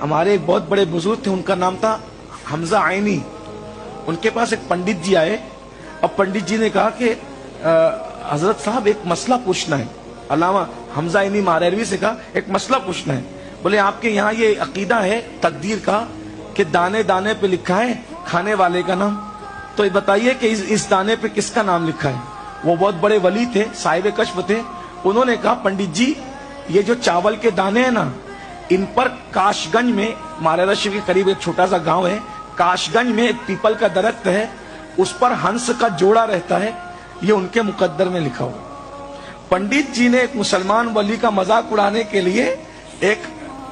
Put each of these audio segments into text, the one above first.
ہمارے ایک بہت بڑے بزرگ تھے، ان کا نام تھا حمزہ عینی. ان کے پاس ایک پنڈت جی آئے اور پنڈت جی نے کہا کہ حضرت صاحب ایک مسئلہ پوچھنا ہے. علامہ حمزہ عینی ماریروی سے کہا ایک مسئلہ پوچھنا ہے. بولے آپ کے یہاں یہ عقیدہ ہے تقدیر کا کہ دانے دانے پہ لکھا ہے کھانے والے کا نام، تو بتائیے کہ اس دانے پہ کس کا نام لکھا ہے؟ وہ بہت بڑے ولی تھے، صاحب کشف تھے. انہوں نے کہا پنڈت جی یہ جو چاول کے دانے ہیں نا، ان پر کاش گنج میں، ماریرا شریف کے قریب ایک چھوٹا سا گاؤں ہے، کاش گنج میں ایک پیپل کا درخت ہے، اس پر ہنس کا جوڑا رہتا ہے، یہ ان کے مقدر میں لکھا ہوا. پنڈت جی نے ایک مسلمان ولی کا مذاق اڑانے کے لیے ایک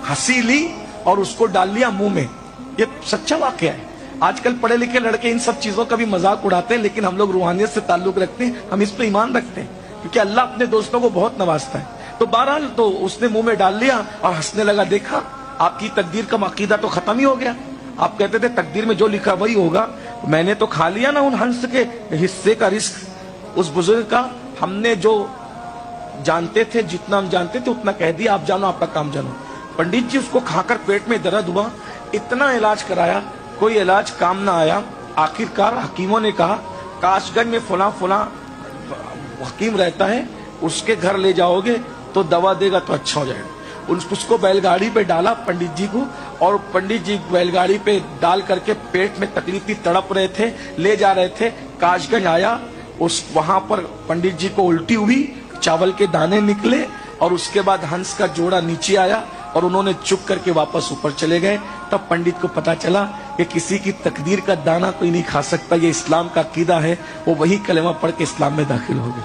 ہنسی لی اور اس کو ڈال لیا منہ میں. یہ سچا واقعہ ہے. آج کل پڑھے لکھے لڑکے ان سب چیزوں کا بھی مذاق اڑاتے ہیں، لیکن ہم لوگ روحانیت سے تعلق رکھتے ہیں، ہم اس پہ ایمان رکھتے ہیں کیونکہ اللہ اپنے دوستوں کو بہت نوازتا ہے. تو بہرحال تو اس نے منہ میں ڈال لیا اور ہنسنے لگا. دیکھا آپ کی تقدیر کا عقیدہ تو ختم ہی ہو گیا. آپ کہتے تھے تقدیر میں جو لکھا وہی ہوگا، میں نے تو کھا لیا نا ان ہنس کے حصے کا رزق. اس بزرگ کا ہم نے جو جانتے تھے، جتنا ہم جانتے تھے اتنا کہہ دیا، آپ جانو آپ کا کام جانو. پنڈت جی اس کو کھا کر پیٹ میں درد ہوا، اتنا علاج کرایا، کوئی علاج کام نہ آیا. آخر کار حکیموں نے کہا کاش گنج میں فلاں فلاں حکیم رہتا ہے، اس کے گھر لے جاؤ گے تو دوا دے گا تو اچھا ہو جائے گا. اس کو بیل گاڑی پہ ڈالا پنڈت جی کو، اور پنڈت جی بیل گاڑی پہ ڈال کر کے پیٹ میں تکلیف تھی، تڑپ رہے تھے، لے جا رہے تھے. کاش گنج آیا، وہاں پر پنڈت جی کو الٹی ہوئی، چاول کے دانے نکلے، اور اس کے بعد ہنس کا جوڑا نیچے آیا اور انہوں نے چپ کر کے واپس اوپر چلے گئے. تب پنڈت کو پتا چلا کہ کسی کی تقدیر کا دانہ کوئی نہیں کھا سکتا، یہ اسلام کا عقیدہ ہے. وہ وہی کلمہ پڑھ کے اسلام میں داخل ہو گئے.